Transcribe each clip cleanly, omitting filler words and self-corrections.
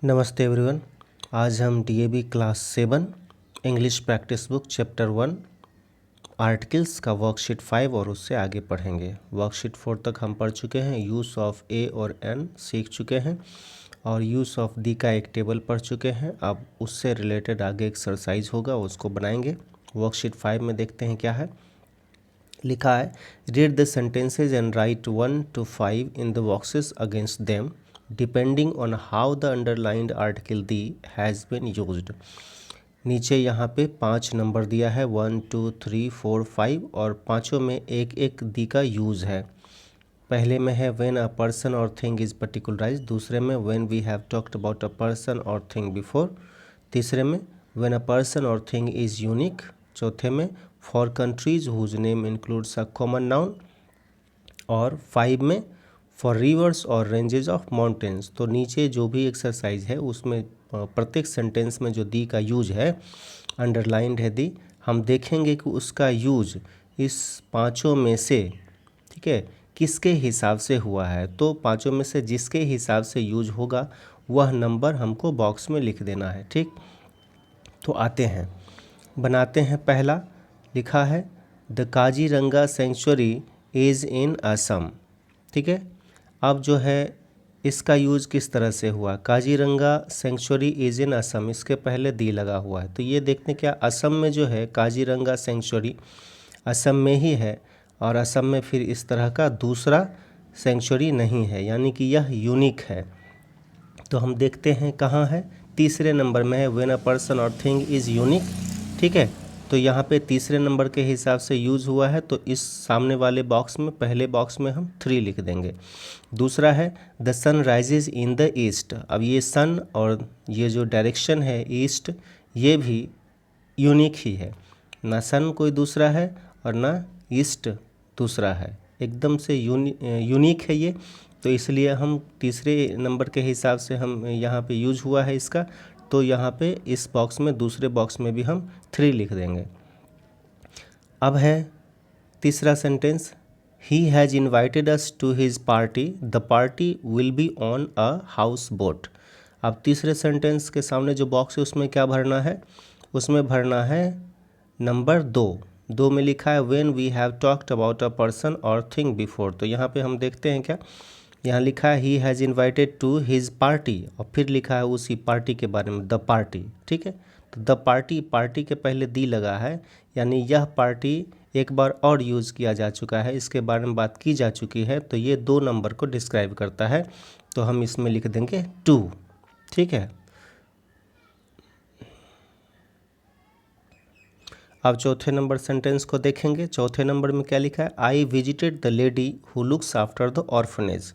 नमस्ते एवरीवन। आज हम DAV class 7 English practice book chapter 1 articles का वर्कशीट 5 और उससे आगे पढ़ेंगे। वर्कशीट 4 तक हम पढ़ चुके हैं। यूज़ ऑफ ए और एन सीख चुके हैं और यूज़ ऑफ दी का एक टेबल पढ़ चुके हैं। अब उससे रिलेटेड आगे एक्सरसाइज होगा, उसको बनाएंगे। वर्कशीट 5 में देखते हैं क्या है। लिखा है, read the sentences and right 1 to 5 in the boxes against them depending on how the underlined article the has been used. नीचे यहाँ पे 5 नंबर दिया है, 1 2 3 4 5 और पाँचों में एक एक दी का यूज़ है। पहले में है व्हेन अ पर्सन और थिंग इज़ पर्टिकुलराइज्ड, दूसरे में when we have talked about a person और थिंग बिफोर, तीसरे में व्हेन अ पर्सन और थिंग इज़ यूनिक, चौथे में for countries whose name includes a common noun, और 5 में फॉर रिवर्स और रेंजेस ऑफ माउंटेन्स। तो नीचे जो भी एक्सरसाइज है उसमें प्रत्येक सेंटेंस में जो दी का यूज है, अंडरलाइंड है दी, हम देखेंगे कि उसका यूज इस पांचों में से, ठीक है, किसके हिसाब से हुआ है। तो पांचों में से जिसके हिसाब से यूज होगा वह नंबर हमको बॉक्स में लिख देना है। ठीक, तो आते हैं, बनाते हैं। पहला लिखा है the Kaziranga sanctuary is in Assam. ठीक है, अब जो है इसका यूज़ किस तरह से हुआ। Kaziranga sanctuary is in Assam, इसके पहले दी लगा हुआ है। तो ये देखते हैं क्या असम में जो है काजीरंगा सेंचुरी असम में ही है और असम में फिर इस तरह का दूसरा सेंचुरी नहीं है, यानी कि यह यूनिक है। तो हम देखते हैं कहाँ है, तीसरे नंबर में है व्हेन अ पर्सन और थिंग इज़ यूनिक। ठीक है, तो यहाँ पे तीसरे नंबर के हिसाब से यूज़ हुआ है, तो इस सामने वाले बॉक्स में, पहले बॉक्स में हम 3 लिख देंगे। दूसरा है the sun rises in the east. अब ये सन और ये जो डायरेक्शन है ईस्ट, ये भी यूनिक ही है, ना सन कोई दूसरा है और ना ईस्ट दूसरा है, एकदम से यूनिक है ये। तो इसलिए हम तीसरे नंबर के हिसाब से हम यहाँ पे यूज हुआ है इसका, तो यहाँ पे इस बॉक्स में, दूसरे बॉक्स में भी हम 3 लिख देंगे। अब है तीसरा sentence, he has invited us to his party, the party will be on a houseboat. अब तीसरे सेंटेंस के सामने जो बॉक्स है उसमें क्या भरना है, उसमें भरना है नंबर 2 में लिखा है when we have talked about a person और थिंग बिफोर। तो यहाँ पे हम देखते हैं क्या, यहाँ लिखा है he has invited to his party और फिर लिखा है उसी पार्टी के बारे में द पार्टी। ठीक है, तो द पार्टी, पार्टी के पहले दी लगा है, यानी यह पार्टी एक बार और यूज़ किया जा चुका है, इसके बारे में बात की जा चुकी है, तो ये 2 नंबर को डिस्क्राइब करता है, तो हम इसमें लिख देंगे 2। ठीक है, अब चौथे नंबर सेंटेंस को देखेंगे। चौथे नंबर में क्या लिखा है, आई visited the lady who looks after the orphanage.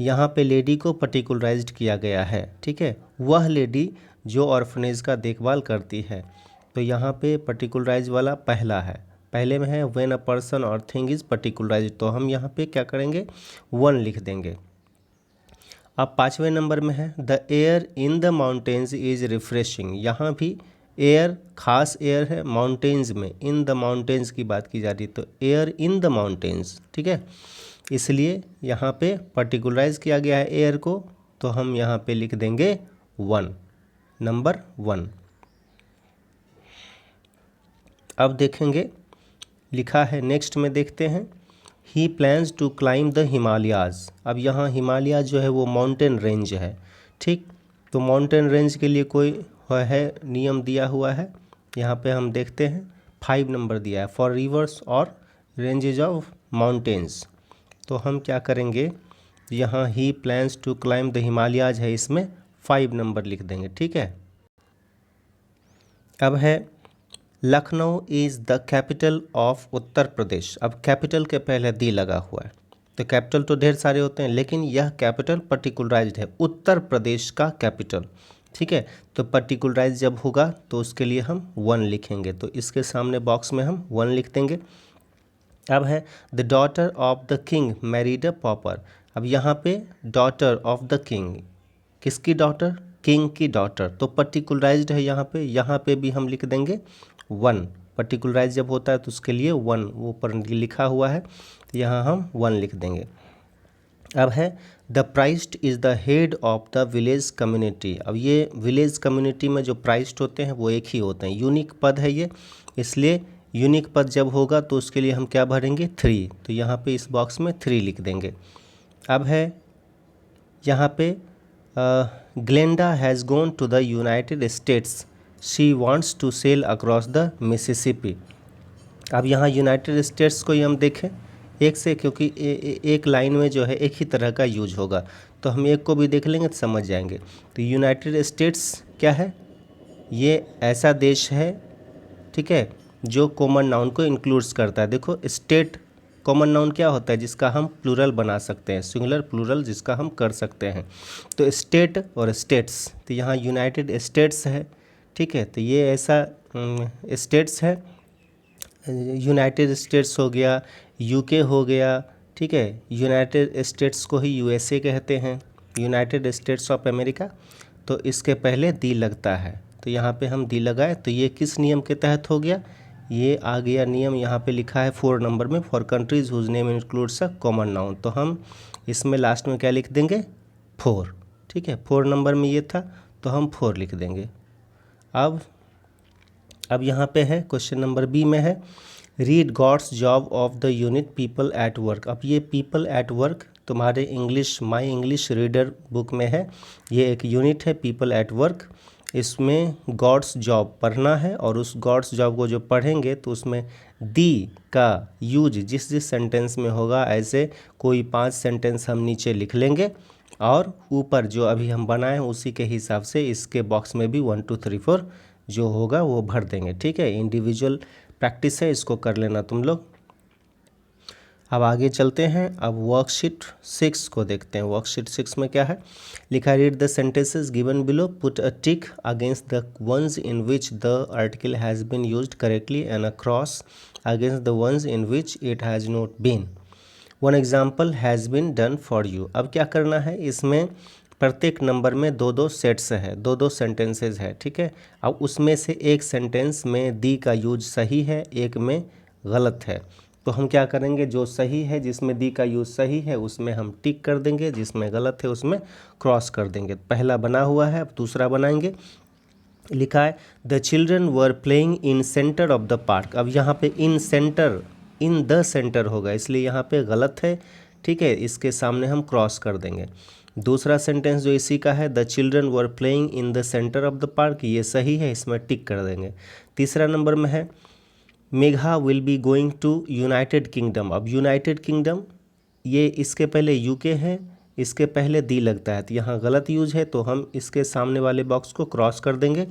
यहाँ पे लेडी को पर्टिकुलराइज्ड किया गया है। ठीक है, वह लेडी जो ऑर्फनेज का देखभाल करती है, तो यहाँ पे पर्टिकुलराइज वाला पहला है, पहले में है व्हेन अ पर्सन और थिंग इज़ पर्टिकुलराइज्ड, तो हम यहाँ पे क्या करेंगे 1 लिख देंगे। अब 5वें नंबर में है the air in the mountains is refreshing. यहाँ भी एयर खास एयर है, माउंटेन्स में, इन द माउंटेन्स की बात की जा रही है, तो एयर इन द माउंटेन्स। ठीक है, इसलिए यहाँ पे पर्टिकुलराइज किया गया है एयर को, तो हम यहाँ पे लिख देंगे 1, नंबर 1। अब देखेंगे लिखा है नेक्स्ट में, देखते हैं he plans to climb the Himalayas. अब यहाँ हिमालय जो है वो माउंटेन रेंज है। ठीक, तो माउंटेन रेंज के लिए कोई है नियम दिया हुआ है, यहाँ पे हम देखते हैं 5 नंबर दिया है फॉर रिवर्स और रेंजेज ऑफ माउंटेन्स। तो हम क्या करेंगे, यहाँ he plans to climb the Himalayas है, इसमें 5 नंबर लिख देंगे। ठीक है, अब है Lucknow is the capital of Uttar Pradesh. अब कैपिटल के पहले दी लगा हुआ है, तो कैपिटल तो ढेर सारे होते हैं, लेकिन यह कैपिटल पर्टिकुलराइज्ड है, उत्तर प्रदेश का कैपिटल। ठीक है, तो पर्टिकुलराइज जब होगा तो उसके लिए हम 1 लिखेंगे, तो इसके सामने बॉक्स में हम 1 लिख देंगे। अब है the daughter of the king married a pauper. अब यहाँ पे डॉटर ऑफ द किंग, किसकी डॉटर, किंग की डॉटर, तो पर्टिकुलराइज्ड है यहाँ पे भी हम लिख देंगे 1। पर्टिकुलराइज जब होता है तो उसके लिए 1 ऊपर लिखा हुआ है, तो यहाँ हम 1 लिख देंगे। अब है the priest is the head of the village community. अब ये विलेज कम्युनिटी में जो प्राइस्ट होते हैं वो एक ही होते हैं, यूनिक पद है ये, इसलिए यूनिक पद जब होगा तो उसके लिए हम क्या भरेंगे 3, तो यहाँ पे इस बॉक्स में 3 लिख देंगे। अब है यहाँ पे Glenda has gone to the United States, she wants to sail across the Mississippi. अब यहाँ यूनाइटेड स्टेट्स को ही हम देखें एक से, क्योंकि एक लाइन में जो है एक ही तरह का यूज होगा, तो हम एक को भी देख लेंगे तो समझ जाएंगे। तो यूनाइटेड स्टेट्स क्या है, ये ऐसा देश है, ठीक है, जो कॉमन नाउन को इंक्लूड्स करता है। देखो स्टेट कॉमन नाउन क्या होता है, जिसका हम प्लूरल बना सकते हैं, सिंगुलर प्लूरल जिसका हम कर सकते हैं। तो स्टेट और स्टेट्स, तो यहाँ यूनाइटेड स्टेट्स है, ठीक है, तो ये ऐसा स्टेट्स है, यूनाइटेड स्टेट्स हो गया, यूके हो गया, ठीक है, यूनाइटेड स्टेट्स को ही यूएसए कहते हैं, यूनाइटेड स्टेट्स ऑफ अमेरिका। तो इसके पहले दी लगता है, तो यहाँ पे हम दी लगाए, तो ये किस नियम के तहत हो गया, ये आ गया नियम, यहाँ पे लिखा है 4 नंबर में, for countries whose name includes a common noun, तो हम इसमें लास्ट में क्या लिख देंगे 4, ठीक है, 4 नंबर में ये था तो हम 4 लिख देंगे। अब यहाँ पे है क्वेश्चन नंबर बी में है, read God's job of the unit people at work. अब ये पीपल एट वर्क तुम्हारे English my English reader book में है, ये एक यूनिट है पीपल एट वर्क। इसमें गॉड्स जॉब पढ़ना है, और उस गॉड्स जॉब को जो पढ़ेंगे तो उसमें दी का यूज जिस जिस सेंटेंस में होगा, ऐसे कोई 5 सेंटेंस हम नीचे लिख लेंगे, और ऊपर जो अभी हम बनाए हैं उसी के हिसाब से इसके बॉक्स में भी 1 2 3 4 जो होगा वो भर देंगे, ठीक है। इंडिविजुअल प्रैक्टिस है, इसको कर लेना तुम लोग। अब आगे चलते हैं, अब वर्कशीट 6 को देखते हैं। वर्कशीट 6 में क्या है लिखा, read the sentences given below, put a tick against the ones in which the article has been used correctly and a cross against the ones in which it has not been. One example has been done for you. अब क्या करना है, इसमें प्रत्येक number में 2-2 sets है, 2-2 sentences है, ठीक है। अब उसमें से एक सेंटेंस में दी का यूज सही है, एक में गलत है, तो हम क्या करेंगे, जो सही है जिसमें दी का यूज सही है उसमें हम टिक कर देंगे, जिसमें गलत है उसमें क्रॉस कर देंगे। पहला बना हुआ है, अब दूसरा बनाएंगे। लिखा है the children were playing in centre of the park. अब यहाँ पे इन सेंटर, इन द सेंटर होगा, इसलिए यहाँ पे गलत है, ठीक है, इसके सामने हम क्रॉस कर देंगे। दूसरा सेंटेंस जो इसी का है, the children were playing in the centre of the park, ये सही है, इसमें टिक कर देंगे। तीसरा नंबर में है Megha will be going to United Kingdom. अब यूनाइटेड किंगडम ये इसके पहले यूके है, इसके पहले दी लगता है, तो यहाँ गलत यूज है, तो हम इसके सामने वाले बॉक्स को क्रॉस कर देंगे।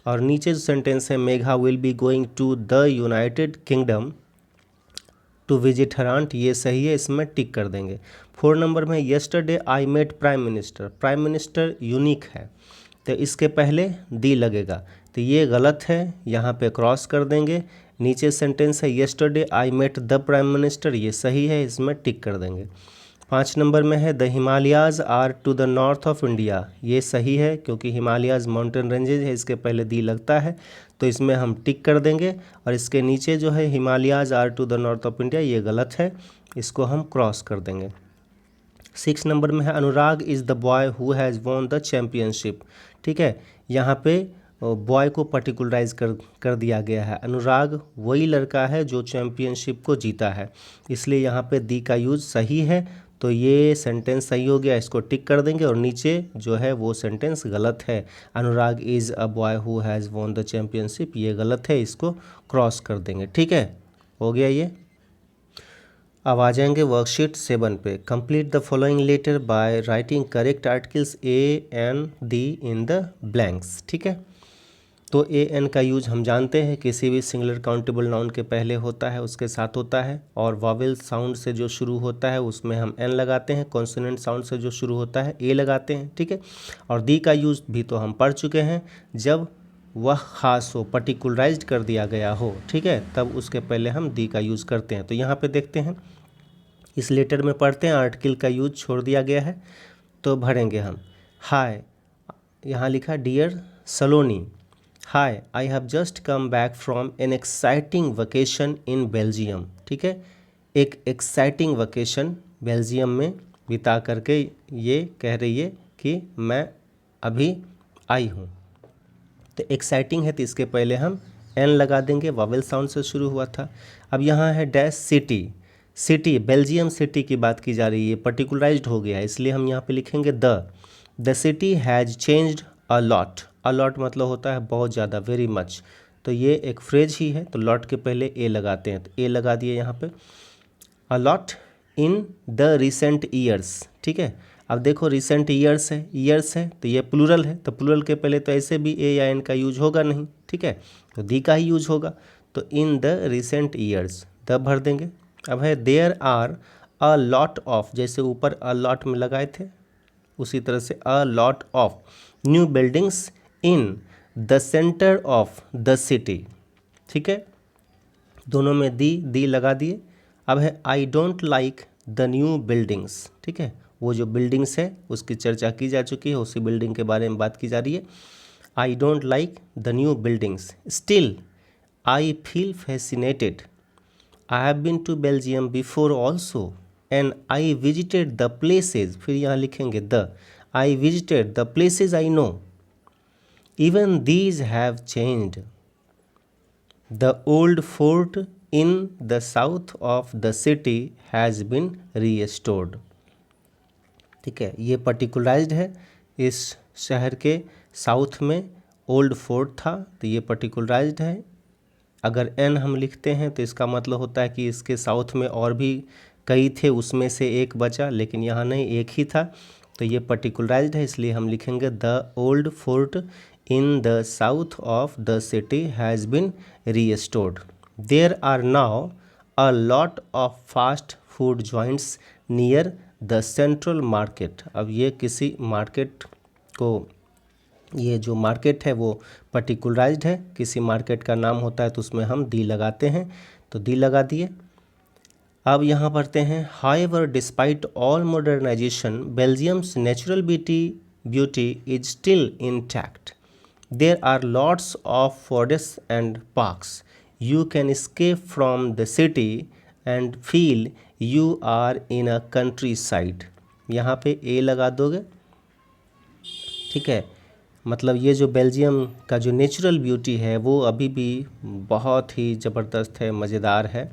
और नीचे जो सेंटेंस है Megha will be going to the United Kingdom to visit her aunt, ये सही है, इसमें टिक कर देंगे। 4 नंबर में yesterday I met prime minister. Prime minister unique है, तो इसके पहले दी लगेगा, तो ये गलत है, यहाँ पे क्रॉस कर देंगे। नीचे सेंटेंस है yesterday I met the prime minister, ये सही है, इसमें टिक कर देंगे। 5 नंबर में है the Himalayas are to the north of India, ये सही है, क्योंकि हिमालयाज़ माउंटेन रेंजेज है, इसके पहले दी लगता है, तो इसमें हम टिक कर देंगे। और इसके नीचे जो है Himalayas are to the north of India, ये गलत है, इसको हम क्रॉस कर देंगे। 6 नंबर में है Anurag is the boy who has won the championship, ठीक है, यहाँ पे बॉय को पर्टिकुलराइज कर दिया गया है, अनुराग वही लड़का है जो चैम्पियनशिप को जीता है, इसलिए यहाँ पे दी का यूज सही है, तो ये सेंटेंस सही हो गया, इसको टिक कर देंगे। और नीचे जो है वो सेंटेंस गलत है, Anurag is a boy who has won the championship, ये गलत है, इसको क्रॉस कर देंगे, ठीक है, हो गया ये। अब आ जाएंगे वर्कशीट 7 पे। Complete the following letter by writing correct articles a an the in the blanks, ठीक है। तो ए एन का यूज हम जानते हैं, किसी भी सिंगुलर काउंटेबल नाउन के पहले होता है, उसके साथ होता है, और वावेल साउंड से जो शुरू होता है उसमें हम एन लगाते हैं, कॉन्सोनेंट साउंड से जो शुरू होता है ए लगाते हैं, ठीक है। और दी का यूज भी तो हम पढ़ चुके हैं, जब वह ख़ास हो, पर्टिकुलराइज्ड कर दिया गया हो, ठीक है, तब उसके पहले हम दी का यूज़ करते हैं। तो यहाँ पे देखते हैं, इस लेटर में पढ़ते हैं, आर्टिकल का यूज छोड़ दिया गया है, तो भरेंगे हम। हाय, यहाँ लिखा dear Saloni, hi I have just come back from an exciting vacation in Belgium, ठीक है, एक एक्साइटिंग वकेशन बेल्जियम में बिता करके ये कह रही है कि मैं अभी आई हूँ। तो एक्साइटिंग है तो इसके पहले हम एन लगा देंगे, वावेल साउंड से शुरू हुआ था। अब यहाँ है dash city, city Belgium city की बात की जा रही है, पर्टिकुलराइज्ड हो गया है, इसलिए हम यहाँ पे लिखेंगे the city has changed a lot. A lot मतलब होता है बहुत ज़्यादा, वेरी मच। तो ये एक फ्रेज ही है, तो लॉट के पहले ए लगाते हैं, तो ए लगा दिए यहाँ पे। A lot in the recent years, ठीक है। अब देखो रिसेंट ईयर्स है तो ये प्लूरल है, तो प्लूरल के पहले तो ऐसे भी ए या एन का यूज होगा नहीं, ठीक है, तो दी का ही यूज होगा। तो in the recent years the भर देंगे। अब है there are a lot of, जैसे ऊपर अ लॉट में लगाए थे उसी तरह से अ lot of new buildings in the centre of the city, ठीक है, दोनों में दी लगा दिए। अब है I don't like the new buildings, ठीक है, वो जो बिल्डिंग्स है उसकी चर्चा की जा चुकी है, उसी बिल्डिंग के बारे में बात की जा रही है। I don't like the new buildings, still I feel fascinated, I have been to Belgium before also and I visited the places, फिर यहाँ लिखेंगे the, I visited the places I know, even these have changed, the old fort in the south of the city has been restored, ठीक है, ये particularised है, इस शहर के साउथ में ओल्ड फोर्ट था, तो ये पर्टिकुलराइज्ड है। अगर एन हम लिखते हैं तो इसका मतलब होता है कि इसके साउथ में और भी कई थे, उसमें से एक बचा, लेकिन यहाँ नहीं, एक ही था, तो ये पर्टिकुलराइज्ड है, इसलिए हम लिखेंगे the old fort in the south of the city has been restored. There are now a lot of fast food joints near the central market। अब ये किसी मार्केट को, ये जो मार्केट है वो पर्टिकुलराइज्ड है, किसी मार्केट का नाम होता है तो उसमें हम दी लगाते हैं, तो दी लगा दिए। अब यहाँ पढ़ते हैं however despite all modernization Belgium's natural beauty is still intact। There are lots of forests and parks। You can escape from the city and feel you are in a countryside। यहाँ पे ए लगा दोगे, ठीक है, मतलब ये जो बेल्जियम का जो नेचुरल ब्यूटी है वो अभी भी बहुत ही ज़बरदस्त है, मज़ेदार है।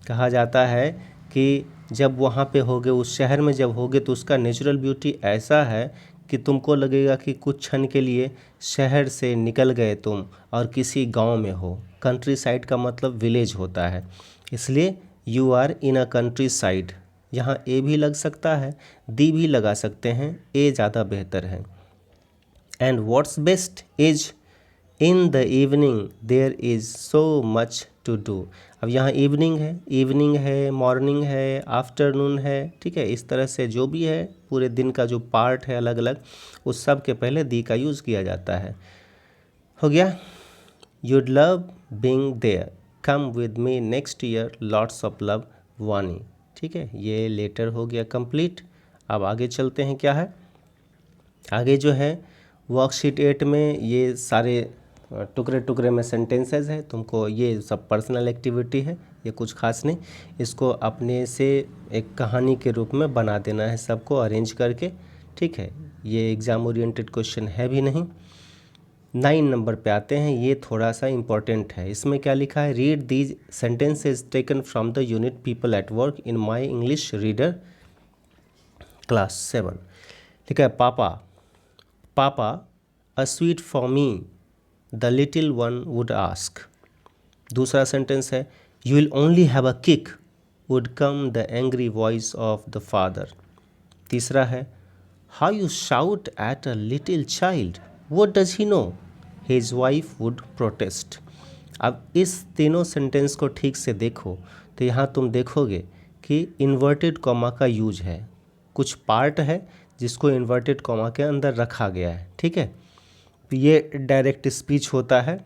कहा जाता है कि जब वहाँ पे होगे, उस शहर में जब होगे, तो उसका नेचुरल ब्यूटी ऐसा है कि तुमको लगेगा कि कुछ क्षण के लिए शहर से निकल गए तुम और किसी गांव में हो। कंट्री साइड का मतलब विलेज होता है, इसलिए you are in a countryside. यहाँ ए भी लग सकता है, दी भी लगा सकते हैं, ए ज़्यादा बेहतर है। And what's best is in the evening there is so much to do. अब यहाँ इवनिंग है, मॉर्निंग है, आफ्टरनून है, ठीक है, इस तरह से जो भी है पूरे दिन का जो पार्ट है अलग अलग, उस सब के पहले दी का यूज़ किया जाता है। हो गया। You'd love being there, come with me next year, lots of love, Vani, ठीक है, ये लेटर हो गया कंप्लीट। अब आगे चलते हैं, क्या है आगे जो है वर्कशीट 8 में ये सारे टुकड़े टुकड़े में सेंटेंसेस है, तुमको ये सब पर्सनल एक्टिविटी है, ये कुछ खास नहीं, इसको अपने से एक कहानी के रूप में बना देना है, सबको अरेंज करके, ठीक है। ये एग्ज़ाम ओरिएंटेड क्वेश्चन है भी नहीं। 9 नंबर पे आते हैं, ये थोड़ा सा इम्पोर्टेंट है। इसमें क्या लिखा है, read these sentences taken from the unit people at work in my English reader class 7। ठीक है, papa a sweet for me the little one would ask. दूसरा सेंटेंस है, you will only have a kick would come the angry voice of the father. तीसरा है, how you shout at a little child, what does he know, his wife would protest. अब इस तीनों sentence को ठीक से देखो तो यहाँ तुम देखोगे कि इन्वर्टेड कॉमा का यूज है, कुछ पार्ट है जिसको इन्वर्टेड कॉमा के अंदर रखा गया है, ठीक है। तो ये डायरेक्ट स्पीच होता है,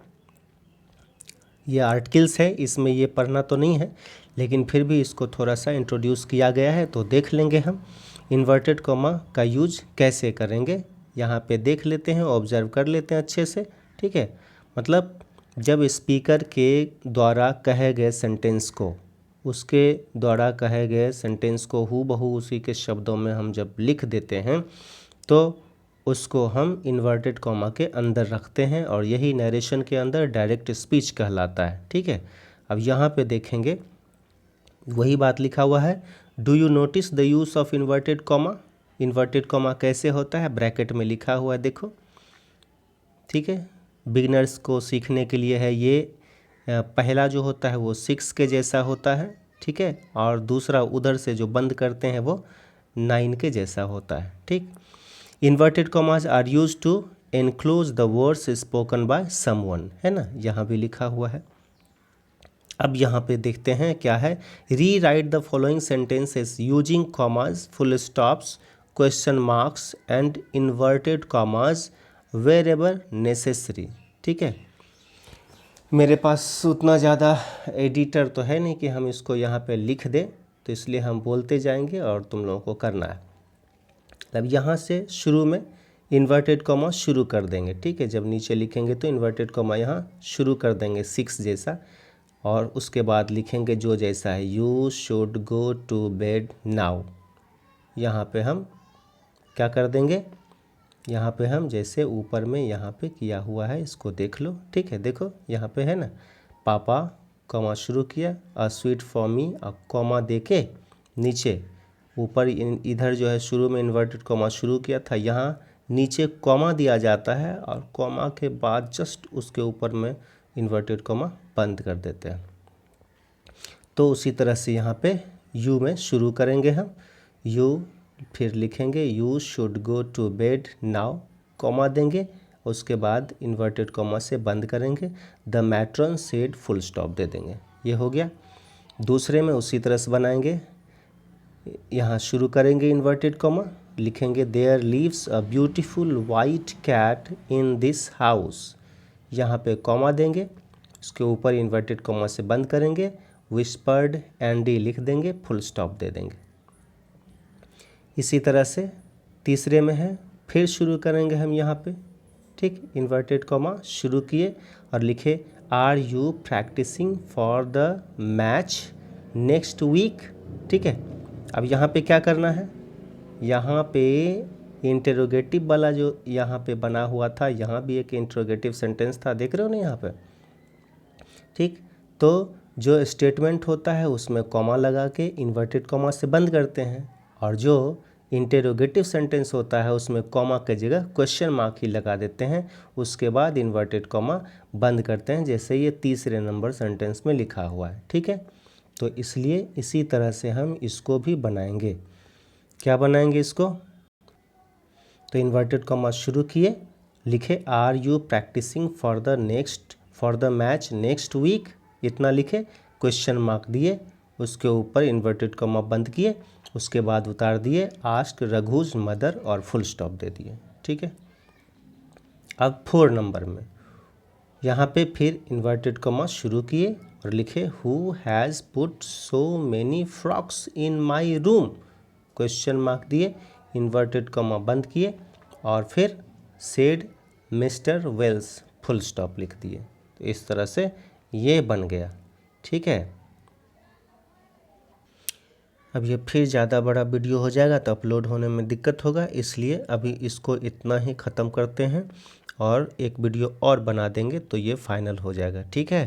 ये आर्टिकल्स है, इसमें ये पढ़ना तो नहीं है, लेकिन फिर भी इसको थोड़ा सा इंट्रोड्यूस किया गया है, तो देख लेंगे हम इन्वर्टेड कॉमा का यूज कैसे करेंगे। यहाँ पे देख लेते हैं, ऑब्जर्व कर लेते हैं अच्छे से, ठीक है। मतलब जब स्पीकर के द्वारा कहे गए सेंटेंस को उसके द्वारा कहे गए सेंटेंस को हूबहू उसी के शब्दों में हम जब लिख देते हैं तो उसको हम इन्वर्टेड कॉमा के अंदर रखते हैं और यही नरेशन के अंदर डायरेक्ट स्पीच कहलाता है। ठीक है, अब यहाँ पे देखेंगे वही बात लिखा हुआ है, do you notice the use of inverted comma. Inverted comma कैसे होता है, ब्रैकेट में लिखा हुआ है देखो। ठीक है, बिगिनर्स को सीखने के लिए है ये। पहला जो होता है वो 6 के जैसा होता है, ठीक है, और दूसरा उधर से जो बंद करते हैं वो 9 के जैसा होता है। ठीक, inverted commas are use to enclose the words spoken by someone, है ना, यहाँ भी लिखा हुआ है। अब यहाँ पे देखते हैं क्या है, rewrite the following sentences using commas, full stops, question marks and inverted commas wherever necessary. ठीक है, मेरे पास उतना ज़्यादा एडिटर तो है नहीं कि हम इसको यहाँ पे लिख दें, तो इसलिए हम बोलते जाएंगे और तुम लोगों को करना है। अब यहाँ से शुरू में इन्वर्टेड कॉमा शुरू कर देंगे। ठीक है, जब नीचे लिखेंगे तो इन्वर्टेड कॉमा यहाँ शुरू कर देंगे 6 जैसा, और उसके बाद लिखेंगे जो जैसा है, you should go to bed now. यहाँ पे हम क्या कर देंगे, यहाँ पे हम जैसे ऊपर में यहाँ पे किया हुआ है इसको देख लो। ठीक है, देखो यहाँ पे है ना, पापा कॉमा शुरू किया, a sweet for me, comma दे के नीचे ऊपर इधर जो है शुरू में इन्वर्टेड कॉमा शुरू किया था, यहाँ नीचे कॉमा दिया जाता है और कॉमा के बाद जस्ट उसके ऊपर में इन्वर्टेड कॉमा बंद कर देते हैं। तो उसी तरह से यहाँ पे यू में शुरू करेंगे हम, यू, फिर लिखेंगे you should go to bed now, comma देंगे, उसके बाद इन्वर्टेड कॉमा से बंद करेंगे, the matron said, full stop दे देंगे। ये हो गया। दूसरे में उसी तरह से बनाएंगे, यहाँ शुरू करेंगे इन्वर्टेड कॉमा, लिखेंगे there lives a beautiful white cat in this house, यहाँ पे कॉमा देंगे, उसके ऊपर इन्वर्टेड कॉमा से बंद करेंगे, विस्पर्ड एंडी लिख देंगे, फुल स्टॉप दे देंगे। इसी तरह से तीसरे में है, फिर शुरू करेंगे हम यहाँ पे, ठीक, इन्वर्टेड कॉमा शुरू किए और लिखे are you practising for the match next week. ठीक है, अब यहाँ पे क्या करना है, यहाँ पे इंटरोगेटिव वाला जो यहाँ पे बना हुआ था, यहाँ भी एक इंटरोगेटिव सेंटेंस था, देख रहे हो ना यहाँ पे। ठीक, तो जो स्टेटमेंट होता है उसमें कॉमा लगा के इन्वर्टेड कॉमा से बंद करते हैं, और जो इंटरोगेटिव सेंटेंस होता है उसमें कॉमा की जगह क्वेश्चन मार्क ही लगा देते हैं, उसके बाद इन्वर्टेड कॉमा बंद करते हैं, जैसे ये तीसरे नंबर सेंटेंस में लिखा हुआ है। ठीक है, तो इसलिए इसी तरह से हम इसको भी बनाएंगे। क्या बनाएंगे इसको, तो इन्वर्टेड कॉमा शुरू किए, लिखे are you practising for the match next week, इतना लिखे, क्वेश्चन मार्क दिए, उसके ऊपर इन्वर्टेड कॉमा बंद किए, उसके बाद उतार दिए आस्क रघुज मदर और फुल स्टॉप दे दिए। ठीक है, अब 4 नंबर में यहाँ पे फिर इन्वर्टेड कॉमा शुरू किए और लिखे who has put so many frocks in my room, question mark दिए, इन्वर्टेड कॉमा बंद किए और फिर said Mr Wells, full stop लिख दिए। तो इस तरह से ये बन गया। ठीक है, अब ये फिर ज़्यादा बड़ा वीडियो हो जाएगा तो अपलोड होने में दिक्कत होगा, इसलिए अभी इसको इतना ही ख़त्म करते हैं और एक वीडियो और बना देंगे तो ये फाइनल हो जाएगा। ठीक है।